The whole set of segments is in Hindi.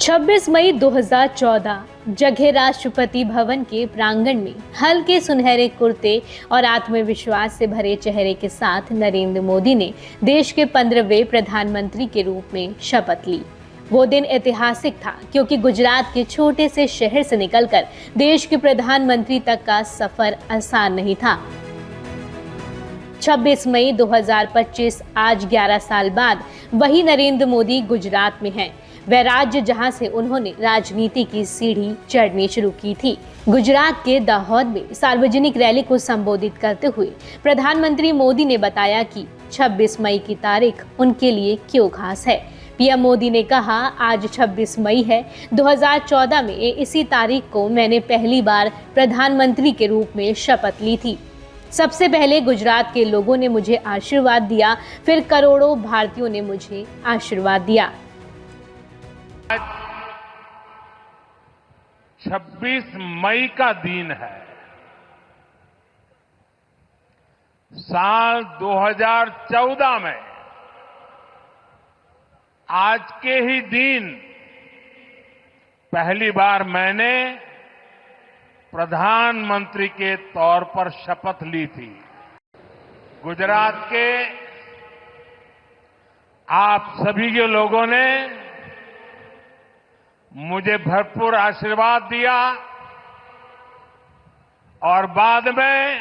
26 मई 2014 जगह राष्ट्रपति भवन के प्रांगण में हल्के सुनहरे कुर्ते और आत्मविश्वास से भरे चेहरे के साथ नरेंद्र मोदी ने देश के 15वें प्रधानमंत्री के रूप में शपथ ली। वो दिन ऐतिहासिक था क्योंकि गुजरात के छोटे से शहर से निकलकर देश के प्रधानमंत्री तक का सफर आसान नहीं था। 26 मई 2025 आज 11 साल बाद वही नरेंद्र मोदी गुजरात में हैं। वह राज्य जहां से उन्होंने राजनीति की सीढ़ी चढ़नी शुरू की थी। गुजरात के दाहोद में सार्वजनिक रैली को संबोधित करते हुए प्रधानमंत्री मोदी ने बताया कि 26 मई की तारीख उनके लिए क्यों खास है। पीएम मोदी ने कहा, आज 26 मई है। 2014 में इसी तारीख को मैंने पहली बार प्रधानमंत्री के रूप में शपथ ली थी। सबसे पहले गुजरात के लोगों ने मुझे आशीर्वाद दिया, फिर करोड़ों भारतीयों ने मुझे आशीर्वाद दिया। 26 मई का दिन है। साल 2014 में आज के ही दिन पहली बार मैंने प्रधानमंत्री के तौर पर शपथ ली थी। गुजरात के आप सभी के लोगों ने मुझे भरपूर आशीर्वाद दिया और बाद में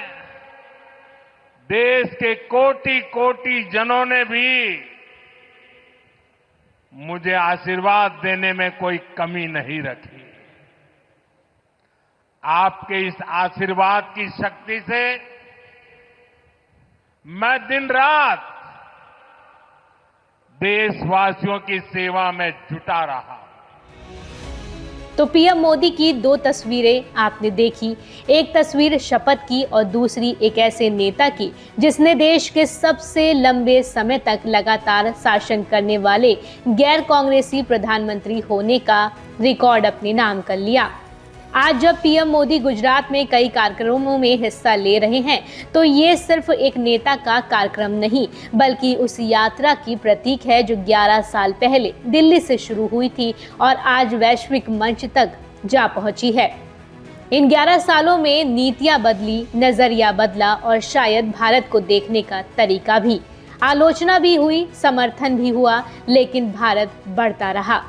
देश के कोटि कोटि जनों ने भी मुझे आशीर्वाद देने में कोई कमी नहीं रखी। आपके इस आशीर्वाद की शक्ति से मैं दिन रात देशवासियों की सेवा में जुटा रहा। तो पीएम मोदी की दो तस्वीरें आपने देखी, एक तस्वीर शपथ की और दूसरी एक ऐसे नेता की जिसने देश के सबसे लंबे समय तक लगातार शासन करने वाले गैर कांग्रेसी प्रधानमंत्री होने का रिकॉर्ड अपने नाम कर लिया। आज जब पीएम मोदी गुजरात में कई कार्यक्रमों में हिस्सा ले रहे हैं तो ये सिर्फ एक नेता का कार्यक्रम नहीं बल्कि उस यात्रा की प्रतीक है जो 11 साल पहले दिल्ली से शुरू हुई थी और आज वैश्विक मंच तक जा पहुंची है। इन 11 सालों में नीतियां बदली, नजरिया बदला और शायद भारत को देखने का तरीका भी। आलोचना भी हुई, समर्थन भी हुआ, लेकिन भारत बढ़ता रहा।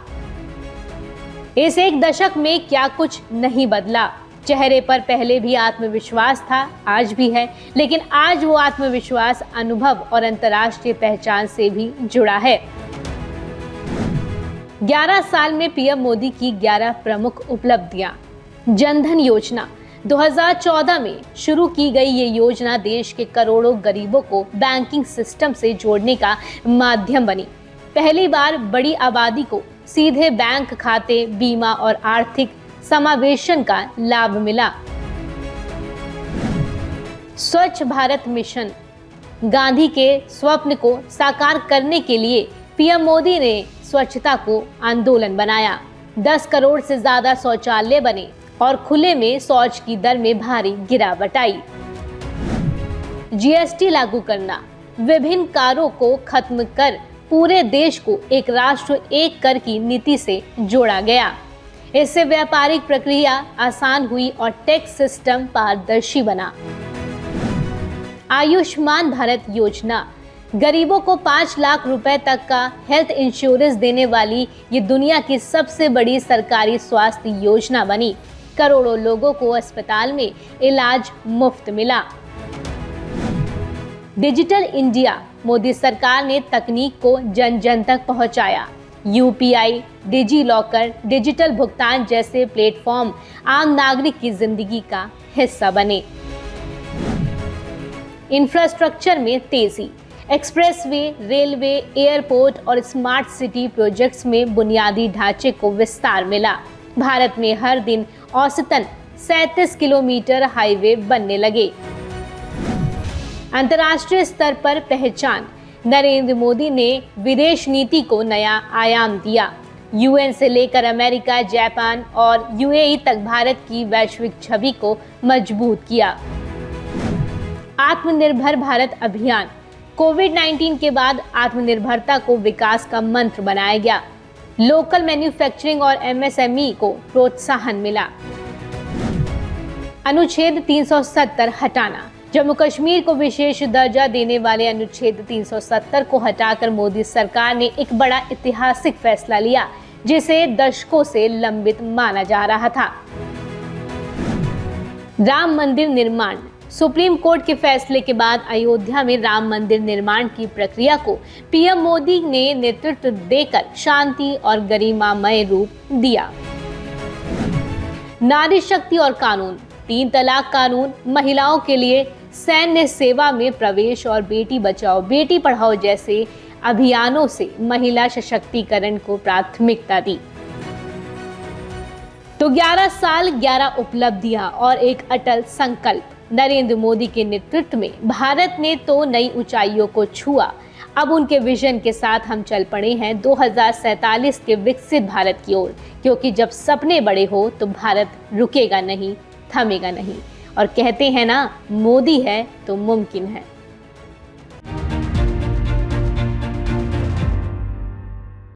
इस एक दशक में क्या कुछ नहीं बदला। चेहरे पर पहले भी आत्मविश्वास था, आज भी है, लेकिन आज वो आत्मविश्वास अनुभव और अंतर्राष्ट्रीय पहचान से भी जुड़ा है। 11 साल में पीएम मोदी की 11 प्रमुख उपलब्धियां। जनधन योजना 2014 में शुरू की गई ये योजना देश के करोड़ों गरीबों को बैंकिंग सिस्टम से जोड़ने का माध्यम बनी। पहली बार बड़ी आबादी को सीधे बैंक खाते, बीमा और आर्थिक समावेशन का लाभ मिला। स्वच्छ भारत मिशन गांधी के स्वप्न को साकार करने के लिए पीएम मोदी ने स्वच्छता को आंदोलन बनाया। 10 करोड़ से ज्यादा शौचालय बने और खुले में शौच की दर में भारी गिरावट आई। जीएसटी लागू करना, विभिन्न करों को खत्म कर पूरे देश को एक राष्ट्र एक कर की नीति से जोड़ा गया। इससे व्यापारिक प्रक्रिया आसान हुई और टैक्स सिस्टम पारदर्शी बना। आयुष्मान भारत योजना गरीबों को 5 लाख रुपए तक का हेल्थ इंश्योरेंस देने वाली ये दुनिया की सबसे बड़ी सरकारी स्वास्थ्य योजना बनी। करोड़ों लोगों को अस्पताल में इलाज मुफ्त मिला। डिजिटल इंडिया, मोदी सरकार ने तकनीक को जन जन तक पहुंचाया। यूपीआई, डिजी लॉकर, डिजिटल भुगतान जैसे प्लेटफॉर्म आम नागरिक की जिंदगी का हिस्सा बने। इंफ्रास्ट्रक्चर में तेजी, एक्सप्रेसवे, रेलवे, एयरपोर्ट और स्मार्ट सिटी प्रोजेक्ट्स में बुनियादी ढांचे को विस्तार मिला। भारत में हर दिन औसतन 37 किलोमीटर हाईवे बनने लगे। अंतर्राष्ट्रीय स्तर पर पहचान, नरेंद्र मोदी ने विदेश नीति को नया आयाम दिया। यूएन से लेकर अमेरिका, जापान और यूएई तक भारत की वैश्विक छवि को मजबूत किया। आत्मनिर्भर भारत अभियान, कोविड-19 के बाद आत्मनिर्भरता को विकास का मंत्र बनाया गया। लोकल मैन्युफैक्चरिंग और एमएसएमई को प्रोत्साहन मिला। अनुच्छेद 370 हटाना। जम्मू कश्मीर को विशेष दर्जा देने वाले अनुच्छेद 370 को हटाकर मोदी सरकार ने एक बड़ा ऐतिहासिक फैसला लिया, जिसे दशकों से लंबित माना जा रहा था। राम मंदिर निर्माण। सुप्रीम कोर्ट के फैसले के बाद अयोध्या में राम मंदिर निर्माण की प्रक्रिया को पीएम मोदी ने नेतृत्व देकर शांति और गरिमामय रूप दिया। नारी शक्ति और कानून। 3 तलाक कानून, महिलाओं के लिए सैन्य सेवा में प्रवेश और बेटी बचाओ बेटी पढ़ाओ जैसे अभियानों से महिला सशक्तिकरण को प्राथमिकता दी। तो 11 साल 11 उपलब्धियां और एक अटल संकल्प। नरेंद्र मोदी के नेतृत्व में भारत ने तो नई ऊंचाइयों को छुआ। अब उनके विजन के साथ हम चल पड़े हैं 2047 के विकसित भारत की ओर, क्योंकि जब सपने बड़े हो तो भारत रुकेगा नहीं, थमेगा नहीं। और कहते हैं ना, मोदी है तो मुमकिन है।